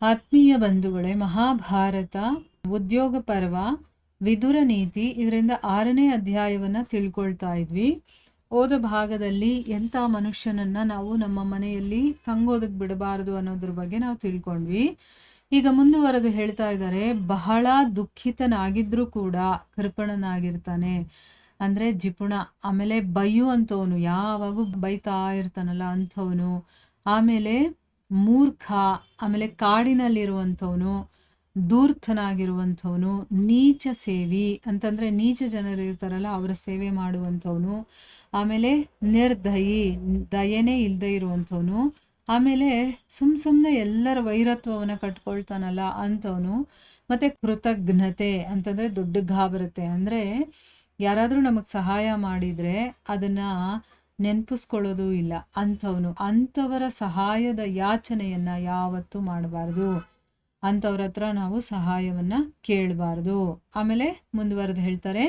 ಆತ್ಮೀಯ ಬಂಧುಗಳೇ, ಮಹಾಭಾರತ ಉದ್ಯೋಗ ಪರ್ವ ವಿದುರ ನೀತಿ ಇದರಿಂದ 6ನೇ ಅಧ್ಯಾಯವನ್ನು ತಿಳ್ಕೊಳ್ತಾ ಇದ್ವಿ. ಓದ ಭಾಗದಲ್ಲಿ ಎಂಥ ಮನುಷ್ಯನನ್ನು ನಾವು ನಮ್ಮ ಮನೆಯಲ್ಲಿ ತಂಗೋದಕ್ಕೆ ಬಿಡಬಾರದು ಅನ್ನೋದ್ರ ಬಗ್ಗೆ ನಾವು ತಿಳ್ಕೊಂಡ್ವಿ. ಈಗ ಮುಂದುವರೆದು ಹೇಳ್ತಾ ಇದ್ದಾರೆ, ಬಹಳ ದುಃಖಿತನಾಗಿದ್ರೂ ಕೂಡ ಕೃಪಣನಾಗಿರ್ತಾನೆ. ಅಂದರೆ ಜಿಪುಣ, ಆಮೇಲೆ ಬೈಯುವಂಥವನು, ಯಾವಾಗೂ ಬೈತಾ ಇರ್ತಾನಲ್ಲ ಅಂಥವನು, ಆಮೇಲೆ ಮೂರ್ಖ, ಆಮೇಲೆ ಕಾಡಿನಲ್ಲಿರುವಂಥವನು, ಧೂರ್ತನಾಗಿರುವಂಥವನು, ನೀಚ ಸೇವಿ ಅಂತಂದರೆ ನೀಚ ಜನರು ಇರ್ತಾರಲ್ಲ ಅವರ ಸೇವೆ ಮಾಡುವಂಥವನು, ಆಮೇಲೆ ನಿರ್ದಯಿ, ದಯೆನೇ ಇಲ್ಲದೆ ಇರುವಂಥವನು, ಆಮೇಲೆ ಸುಮ್ಮನೆ ಎಲ್ಲರ ವೈರತ್ವವನ್ನು ಕಟ್ಕೊಳ್ತಾನಲ್ಲ ಅಂಥವನು, ಮತ್ತು ಕೃತಜ್ಞತೆ ಅಂತಂದರೆ ದೊಡ್ಡ ಗಾಬರತೆ, ಅಂದರೆ ಯಾರಾದರೂ ನಮಗೆ ಸಹಾಯ ಮಾಡಿದರೆ ಅದನ್ನು ನೆನಪಿಸ್ಕೊಳ್ಳೋದು ಇಲ್ಲ ಅಂಥವನು. ಅಂಥವರ ಸಹಾಯದ ಯಾಚನೆಯನ್ನು ಯಾವತ್ತೂ ಮಾಡಬಾರ್ದು, ಅಂಥವ್ರ ಹತ್ರ ನಾವು ಸಹಾಯವನ್ನು ಕೇಳಬಾರ್ದು. ಆಮೇಲೆ ಮುಂದುವರೆದು ಹೇಳ್ತಾರೆ,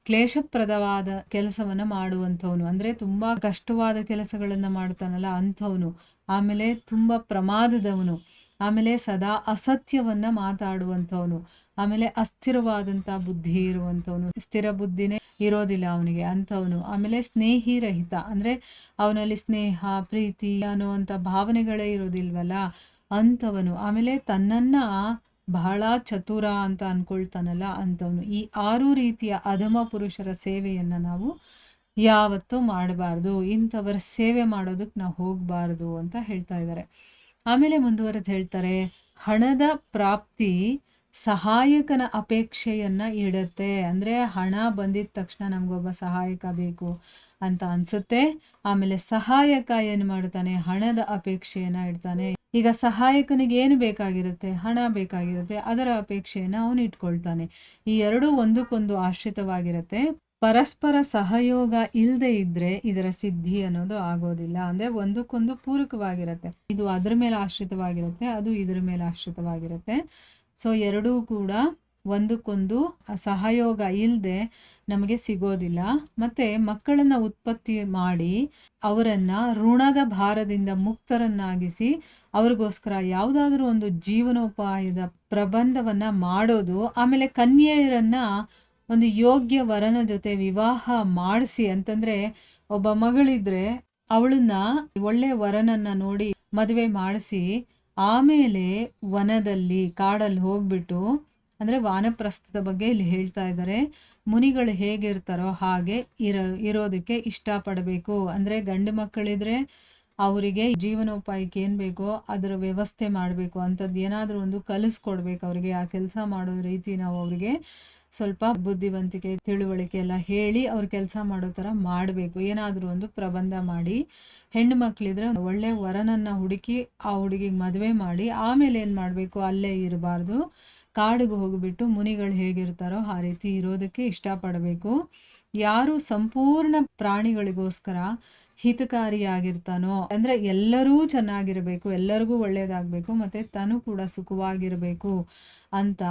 ಕ್ಲೇಶಪ್ರದವಾದ ಕೆಲಸವನ್ನು ಮಾಡುವಂಥವನು, ಅಂದರೆ ತುಂಬ ಕಷ್ಟವಾದ ಕೆಲಸಗಳನ್ನು ಮಾಡ್ತಾನಲ್ಲ ಅಂಥವನು, ಆಮೇಲೆ ತುಂಬ ಪ್ರಮಾದದವನು, ಆಮೇಲೆ ಸದಾ ಅಸತ್ಯವನ್ನು ಮಾತಾಡುವಂಥವನು, ಆಮೇಲೆ ಅಸ್ಥಿರವಾದಂಥ ಬುದ್ಧಿ ಇರುವಂಥವನು, ಸ್ಥಿರ ಬುದ್ಧಿನೇ ಇರೋದಿಲ್ಲ ಅವನಿಗೆ ಅಂಥವನು, ಆಮೇಲೆ ಸ್ನೇಹಿ ರಹಿತ, ಅಂದರೆ ಅವನಲ್ಲಿ ಸ್ನೇಹ ಪ್ರೀತಿ ಅನ್ನುವಂಥ ಭಾವನೆಗಳೇ ಇರೋದಿಲ್ವಲ್ಲ ಅಂಥವನು, ಆಮೇಲೆ ತನ್ನನ್ನು ಬಹಳ ಚತುರ ಅಂತ ಅಂದ್ಕೊಳ್ತಾನಲ್ಲ ಅಂಥವನು. ಈ 6 ರೀತಿಯ ಅಧಮ ಪುರುಷರ ಸೇವೆಯನ್ನು ನಾವು ಯಾವತ್ತೂ ಮಾಡಬಾರ್ದು, ಇಂಥವರ ಸೇವೆ ಮಾಡೋದಕ್ಕೆ ನಾವು ಹೋಗಬಾರ್ದು ಅಂತ ಹೇಳ್ತಾ ಇದ್ದಾರೆ. ಆಮೇಲೆ ಮುಂದುವರೆದು ಹೇಳ್ತಾರೆ, ಹಣದ ಪ್ರಾಪ್ತಿ ಸಹಾಯಕನ ಅಪೇಕ್ಷೆಯನ್ನು ಇಡುತ್ತೆ. ಅಂದರೆ ಹಣ ಬಂದಿದ ತಕ್ಷಣ ನಮಗೊಬ್ಬ ಸಹಾಯಕ ಬೇಕು ಅಂತ ಅನಿಸುತ್ತೆ. ಆಮೇಲೆ ಸಹಾಯಕ ಏನು ಮಾಡ್ತಾನೆ, ಹಣದ ಅಪೇಕ್ಷೆಯನ್ನು ಇಡ್ತಾನೆ. ಈಗ ಸಹಾಯಕನಿಗೆ ಏನು ಬೇಕಾಗಿರುತ್ತೆ, ಹಣ ಬೇಕಾಗಿರುತ್ತೆ, ಅದರ ಅಪೇಕ್ಷೆಯನ್ನು ಅವನು ಇಟ್ಕೊಳ್ತಾನೆ. ಈ ಎರಡೂ ಒಂದಕ್ಕೊಂದು ಆಶ್ರಿತವಾಗಿರುತ್ತೆ. ಪರಸ್ಪರ ಸಹಯೋಗ ಇಲ್ಲದೆ ಇದ್ದರೆ ಇದರ ಸಿದ್ಧಿ ಅನ್ನೋದು ಆಗೋದಿಲ್ಲ. ಅಂದರೆ ಒಂದಕ್ಕೊಂದು ಪೂರಕವಾಗಿರುತ್ತೆ, ಇದು ಅದರ ಮೇಲೆ ಆಶ್ರಿತವಾಗಿರುತ್ತೆ, ಅದು ಇದರ ಮೇಲೆ ಆಶ್ರಿತವಾಗಿರುತ್ತೆ. ಸೊ ಎರಡೂ ಕೂಡ ಒಂದಕ್ಕೊಂದು ಸಹಯೋಗ ಇಲ್ಲದೆ ನಮಗೆ ಸಿಗೋದಿಲ್ಲ. ಮತ್ತು ಮಕ್ಕಳನ್ನು ಉತ್ಪತ್ತಿ ಮಾಡಿ ಅವರನ್ನು ಋಣದ ಭಾರದಿಂದ ಮುಕ್ತರನ್ನಾಗಿಸಿ ಅವ್ರಿಗೋಸ್ಕರ ಯಾವುದಾದ್ರೂ ಒಂದು ಜೀವನೋಪಾಯದ ಪ್ರಬಂಧವನ್ನು ಮಾಡೋದು, ಆಮೇಲೆ ಕನ್ಯೆಯರನ್ನು ಒಂದು ಯೋಗ್ಯ ವರನ ಜೊತೆ ವಿವಾಹ ಮಾಡಿಸಿ, ಅಂತಂದರೆ ಒಬ್ಬ ಮಗಳಿದ್ರೆ ಅವಳನ್ನ ಒಳ್ಳೆಯ ವರನನ್ನು ನೋಡಿ ಮದುವೆ ಮಾಡಿಸಿ ಆಮೇಲೆ ವನದಲ್ಲಿ ಕಾಡಲ್ಲಿ ಹೋಗ್ಬಿಟ್ಟು, ಅಂದರೆ ವಾನಪ್ರಸ್ಥದ ಬಗ್ಗೆ ಇಲ್ಲಿ ಹೇಳ್ತಾ ಇದ್ದಾರೆ, ಮುನಿಗಳು ಹೇಗಿರ್ತಾರೋ ಹಾಗೆ ಇರೋದಕ್ಕೆ ಇಷ್ಟಪಡಬೇಕು. ಅಂದರೆ ಗಂಡು ಮಕ್ಕಳಿದ್ರೆ ಅವರಿಗೆ ಜೀವನೋಪಾಯಕ್ಕೆ ಏನು ಬೇಕೋ ಅದರ ವ್ಯವಸ್ಥೆ ಮಾಡಬೇಕು, ಅಂಥದ್ದು ಏನಾದರೂ ಒಂದು ಕಲಿಸ್ಕೊಡ್ಬೇಕು ಅವರಿಗೆ. ಆ ಕೆಲಸ ಮಾಡೋ ರೀತಿ ನಾವು ಅವರಿಗೆ ಸ್ವಲ್ಪ ಬುದ್ಧಿವಂತಿಕೆ ತಿಳುವಳಿಕೆ ಎಲ್ಲ ಹೇಳಿ ಅವ್ರ ಕೆಲಸ ಮಾಡೋ ಥರ ಮಾಡಬೇಕು. ಏನಾದರೂ ಒಂದು ಪ್ರಬಂಧ ಮಾಡಿ, ಹೆಣ್ಣು ಮಕ್ಕಳಿದ್ರೆ ಒಳ್ಳೆ ವರನನ್ನು ಹುಡುಕಿ ಆ ಹುಡುಗಿಗೆ ಮದುವೆ ಮಾಡಿ ಆಮೇಲೆ ಏನು ಮಾಡಬೇಕು, ಅಲ್ಲೇ ಇರಬಾರ್ದು, ಕಾಡಿಗೆ ಹೋಗಿಬಿಟ್ಟು ಮುನಿಗಳು ಹೇಗಿರ್ತಾರೋ ಆ ರೀತಿ ಇರೋದಕ್ಕೆ ಇಷ್ಟಪಡಬೇಕು. ಯಾರು ಸಂಪೂರ್ಣ ಪ್ರಾಣಿಗಳಿಗೋಸ್ಕರ ಹಿತಕಾರಿಯಾಗಿರ್ತಾನೋ, ಅಂದರೆ ಎಲ್ಲರೂ ಚೆನ್ನಾಗಿರಬೇಕು, ಎಲ್ಲರಿಗೂ ಒಳ್ಳೆಯದಾಗಬೇಕು, ಮತ್ತು ತಾನು ಕೂಡ ಸುಖವಾಗಿರಬೇಕು ಅಂತ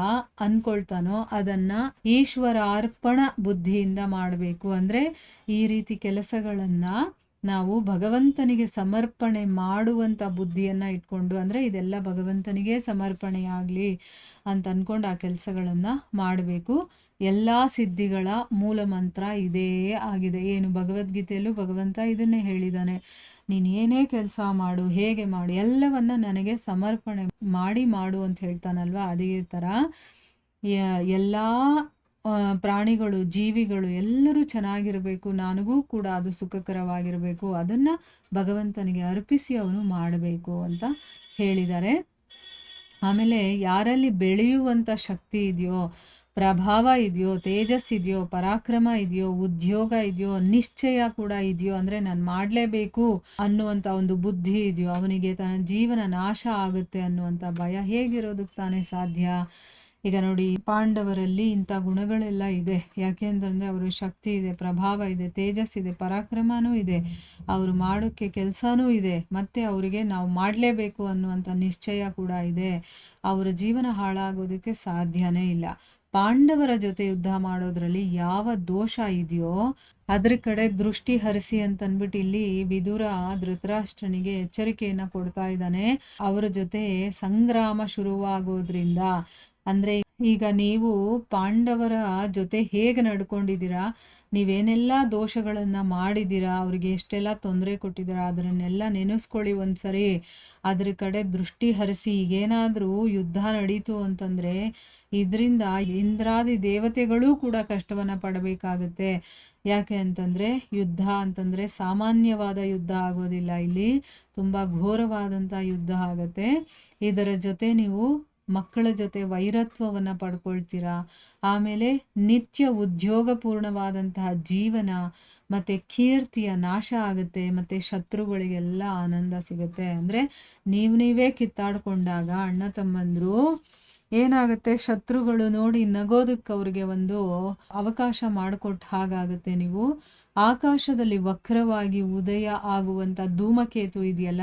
ಅಂದ್ಕೊಳ್ತಾನೋ ಅದನ್ನು ಈಶ್ವರಾರ್ಪಣ ಬುದ್ಧಿಯಿಂದ ಮಾಡಬೇಕು. ಅಂದರೆ ಈ ರೀತಿ ಕೆಲಸಗಳನ್ನು ನಾವು ಭಗವಂತನಿಗೆ ಸಮರ್ಪಣೆ ಮಾಡುವಂಥ ಬುದ್ಧಿಯನ್ನು ಇಟ್ಕೊಂಡು, ಅಂದರೆ ಇದೆಲ್ಲ ಭಗವಂತನಿಗೆ ಸಮರ್ಪಣೆಯಾಗಲಿ ಅಂತ ಅಂದ್ಕೊಂಡು ಆ ಕೆಲಸಗಳನ್ನು ಮಾಡಬೇಕು. ಎಲ್ಲ ಸಿದ್ಧಿಗಳ ಮೂಲ ಮಂತ್ರ ಇದೇ ಆಗಿದೆ. ಏನು ಭಗವದ್ಗೀತೆಯಲ್ಲೂ ಭಗವಂತ ಇದನ್ನೇ ಹೇಳಿದ್ದಾನೆ, ನೀನು ಏನೇ ಕೆಲಸ ಮಾಡು, ಹೇಗೆ ಮಾಡು, ಎಲ್ಲವನ್ನ ನನಗೆ ಸಮರ್ಪಣೆ ಮಾಡು ಅಂತ ಹೇಳ್ತಾನಲ್ವ. ಅದೇ ಥರ ಎಲ್ಲ ಪ್ರಾಣಿಗಳು ಜೀವಿಗಳು ಎಲ್ಲರೂ ಚೆನ್ನಾಗಿರಬೇಕು, ನನಗೂ ಕೂಡ ಅದು ಸುಖಕರವಾಗಿರಬೇಕು, ಅದನ್ನು ಭಗವಂತನಿಗೆ ಅರ್ಪಿಸಿ ಅವನು ಮಾಡಬೇಕು ಅಂತ ಹೇಳಿದ್ದಾರೆ. ಆಮೇಲೆ ಯಾರಲ್ಲಿ ಬೆಳೆಯುವಂಥ ಶಕ್ತಿ ಇದೆಯೋ, ಪ್ರಭಾವ ಇದೆಯೋ, ತೇಜಸ್ಸಿದೆಯೋ, ಪರಾಕ್ರಮ ಇದೆಯೋ, ಉದ್ಯೋಗ ಇದೆಯೋ, ನಿಶ್ಚಯ ಕೂಡ ಇದೆಯೋ, ಅಂದರೆ ನಾನು ಮಾಡಲೇಬೇಕು ಅನ್ನುವಂಥ ಒಂದು ಬುದ್ಧಿ ಇದೆಯೋ, ಅವನಿಗೆ ತನ್ನ ಜೀವನ ನಾಶ ಆಗುತ್ತೆ ಅನ್ನುವಂಥ ಭಯ ಹೇಗಿರೋದಕ್ಕೆ ತಾನೇ ಸಾಧ್ಯ? ಈಗ ನೋಡಿ, ಪಾಂಡವರಲ್ಲಿ ಇಂಥ ಗುಣಗಳೆಲ್ಲ ಇದೆ. ಯಾಕೆಂತಂದರೆ ಅವರು ಶಕ್ತಿ ಇದೆ, ಪ್ರಭಾವ ಇದೆ, ತೇಜಸ್ಸಿದೆ, ಪರಾಕ್ರಮನೂ ಇದೆ, ಅವರು ಮಾಡೋಕ್ಕೆ ಕೆಲಸನೂ ಇದೆ, ಮತ್ತು ಅವರಿಗೆ ನಾವು ಮಾಡಲೇಬೇಕು ಅನ್ನುವಂಥ ನಿಶ್ಚಯ ಕೂಡ ಇದೆ. ಅವರ ಜೀವನ ಹಾಳಾಗೋದಕ್ಕೆ ಸಾಧ್ಯನೇ ಇಲ್ಲ. ಪಾಂಡವರ ಜೊತೆ ಯುದ್ಧ ಮಾಡೋದ್ರಲ್ಲಿ ಯಾವ ದೋಷ ಇದೆಯೋ ಅದ್ರ ಕಡೆ ದೃಷ್ಟಿ ಹರಿಸಿ ಅಂತನ್ಬಿಟ್ಟು ಇಲ್ಲಿ ವಿದುರ ಧೃತರಾಷ್ಟ್ರನಿಗೆ ಎಚ್ಚರಿಕೆಯನ್ನ ಕೊಡ್ತಾ ಇದ್ದಾನೆ. ಅವರ ಜೊತೆ ಸಂಗ್ರಾಮ ಶುರುವಾಗೋದ್ರಿಂದ, ಅಂದ್ರೆ ಈಗ ನೀವು ಪಾಂಡವರ ಜೊತೆ ಹೇಗೆ ನಡ್ಕೊಂಡಿದ್ದೀರಾ, ನೀವೇನೆಲ್ಲ ದೋಷಗಳನ್ನ ಮಾಡಿದ್ದೀರಾ, ಅವ್ರಿಗೆ ಎಷ್ಟೆಲ್ಲ ತೊಂದರೆ ಕೊಟ್ಟಿದ್ದೀರಾ, ಅದನ್ನೆಲ್ಲ ನೆನೆಸ್ಕೊಳ್ಳಿ ಒಂದ್ಸರಿ. ಅದ್ರ ಕಡೆ ದೃಷ್ಟಿ ಹರಿಸಿ. ಈಗೇನಾದ್ರೂ ಯುದ್ಧ ನಡೀತು ಅಂತಂದ್ರೆ ಇದರಿಂದ ಇಂದ್ರಾದಿ ದೇವತೆಗಳೂ ಕೂಡ ಕಷ್ಟವನ್ನ ಪಡಬೇಕಾಗತ್ತೆ. ಯಾಕೆ ಅಂತಂದ್ರೆ ಯುದ್ಧ ಅಂತಂದ್ರೆ ಸಾಮಾನ್ಯವಾದ ಯುದ್ಧ ಆಗೋದಿಲ್ಲ, ಇಲ್ಲಿ ತುಂಬಾ ಘೋರವಾದಂಥ ಯುದ್ಧ ಆಗತ್ತೆ. ಇದರ ಜೊತೆ ನೀವು ಮಕ್ಕಳ ಜೊತೆ ವೈರತ್ವವನ್ನು ಪಡ್ಕೊಳ್ತೀರಾ. ಆಮೇಲೆ ನಿತ್ಯ ಉದ್ಯೋಗಪೂರ್ಣವಾದಂತಹ ಜೀವನ ಮತ್ತು ಕೀರ್ತಿಯ ನಾಶ ಆಗುತ್ತೆ, ಮತ್ತು ಶತ್ರುಗಳಿಗೆಲ್ಲ ಆನಂದ ಸಿಗುತ್ತೆ. ಅಂದರೆ ನೀವೇ ಕಿತ್ತಾಡ್ಕೊಂಡಾಗ ಅಣ್ಣ ತಮ್ಮಂದರು ಏನಾಗುತ್ತೆ, ಶತ್ರುಗಳು ನೋಡಿ ನಗೋದಕ್ಕೆ ಅವ್ರಿಗೆ ಒಂದು ಅವಕಾಶ ಮಾಡಿಕೊಟ್ಟ ಹಾಗಾಗುತ್ತೆ. ನೀವು ಆಕಾಶದಲ್ಲಿ ವಕ್ರವಾಗಿ ಉದಯ ಆಗುವಂಥ ಧೂಮಕೇತು ಇದೆಯಲ್ಲ,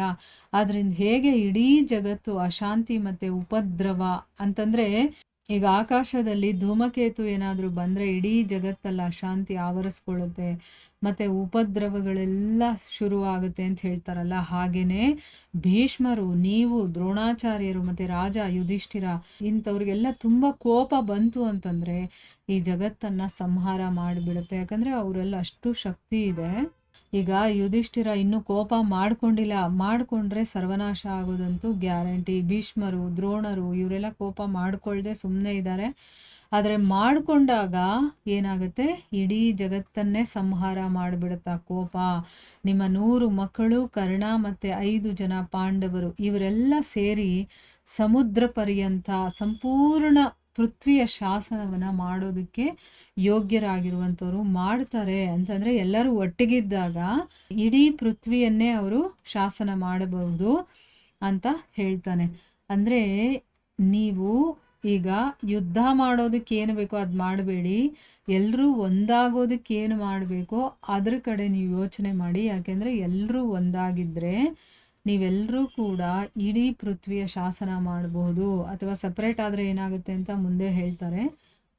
ಅದರಿಂದ ಹೇಗೆ ಇಡೀ ಜಗತ್ತು ಅಶಾಂತಿ ಮತ್ತು ಉಪದ್ರವ ಅಂತಂದರೆ, ಈಗ ಆಕಾಶದಲ್ಲಿ ಧೂಮಕೇತು ಏನಾದರೂ ಬಂದರೆ ಇಡೀ ಜಗತ್ತಲ್ಲ ಅಶಾಂತಿ ಆವರಿಸ್ಕೊಳ್ಳುತ್ತೆ ಮತ್ತು ಉಪದ್ರವಗಳೆಲ್ಲ ಶುರುವಾಗುತ್ತೆ ಅಂತ ಹೇಳ್ತಾರಲ್ಲ, ಹಾಗೇನೆ ಭೀಷ್ಮರು, ನೀವು, ದ್ರೋಣಾಚಾರ್ಯರು ಮತ್ತು ರಾಜ ಯುಧಿಷ್ಠಿರ ಇಂಥವ್ರಿಗೆಲ್ಲ ತುಂಬ ಕೋಪ ಬಂತು ಅಂತಂದರೆ ಈ ಜಗತ್ತನ್ನು ಸಂಹಾರ ಮಾಡಿಬಿಡುತ್ತೆ. ಯಾಕಂದರೆ ಅವರೆಲ್ಲ ಅಷ್ಟು ಶಕ್ತಿ ಇದೆ. ಈಗ ಯುಧಿಷ್ಠಿರ ಇನ್ನೂ ಕೋಪ ಮಾಡ್ಕೊಂಡಿಲ್ಲ, ಮಾಡಿಕೊಂಡ್ರೆ ಸರ್ವನಾಶ ಆಗೋದಂತೂ ಗ್ಯಾರಂಟಿ. ಭೀಷ್ಮರು, ದ್ರೋಣರು ಇವರೆಲ್ಲ ಕೋಪ ಮಾಡ್ಕೊಳ್ದೆ ಸುಮ್ಮನೆ ಇದ್ದಾರೆ. ಆದರೆ ಮಾಡಿಕೊಂಡಾಗ ಏನಾಗುತ್ತೆ, ಇಡೀ ಜಗತ್ತನ್ನೇ ಸಂಹಾರ ಮಾಡಿಬಿಡುತ್ತಾ ಕೋಪ. ನಿಮ್ಮ 100 ಮಕ್ಕಳು, ಕರ್ಣ ಮತ್ತು 5 ಜನ ಪಾಂಡವರು ಇವರೆಲ್ಲ ಸೇರಿ ಸಮುದ್ರ ಪರ್ಯಂತ ಸಂಪೂರ್ಣ ಪೃಥ್ವಿಯ ಶಾಸನವನ್ನು ಮಾಡೋದಕ್ಕೆ ಯೋಗ್ಯರಾಗಿರುವಂಥವ್ರು ಮಾಡ್ತಾರೆ. ಅಂತಂದರೆ ಎಲ್ಲರೂ ಒಟ್ಟಿಗಿದ್ದಾಗ ಇಡೀ ಪೃಥ್ವಿಯನ್ನೇ ಅವರು ಶಾಸನ ಮಾಡಬಹುದು ಅಂತ ಹೇಳ್ತಾನೆ. ಅಂದರೆ ನೀವು ಈಗ ಯುದ್ಧ ಮಾಡೋದಕ್ಕೆ ಏನು ಬೇಕೋ ಅದು ಮಾಡಬೇಡಿ, ಎಲ್ಲರೂ ಒಂದಾಗೋದಕ್ಕೆ ಏನು ಮಾಡಬೇಕೋ ಅದ್ರ ಕಡೆ ನೀವು ಯೋಚನೆ ಮಾಡಿ. ಯಾಕೆಂದರೆ ಎಲ್ಲರೂ ಒಂದಾಗಿದ್ದರೆ ನೀವೆಲ್ಲರೂ ಕೂಡ ಇಡೀ ಪೃಥ್ವಿಯ ಶಾಸನ ಮಾಡಬಹುದು. ಅಥವಾ ಸಪ್ರೇಟ್ ಆದರೆ ಏನಾಗುತ್ತೆ ಅಂತ ಮುಂದೆ ಹೇಳ್ತಾರೆ,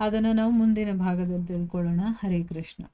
ಅದನ್ನು ನಾವು ಮುಂದಿನ ಭಾಗದಲ್ಲಿ ತಿಳ್ಕೊಳ್ಳೋಣ. ಹರೇ ಕೃಷ್ಣ.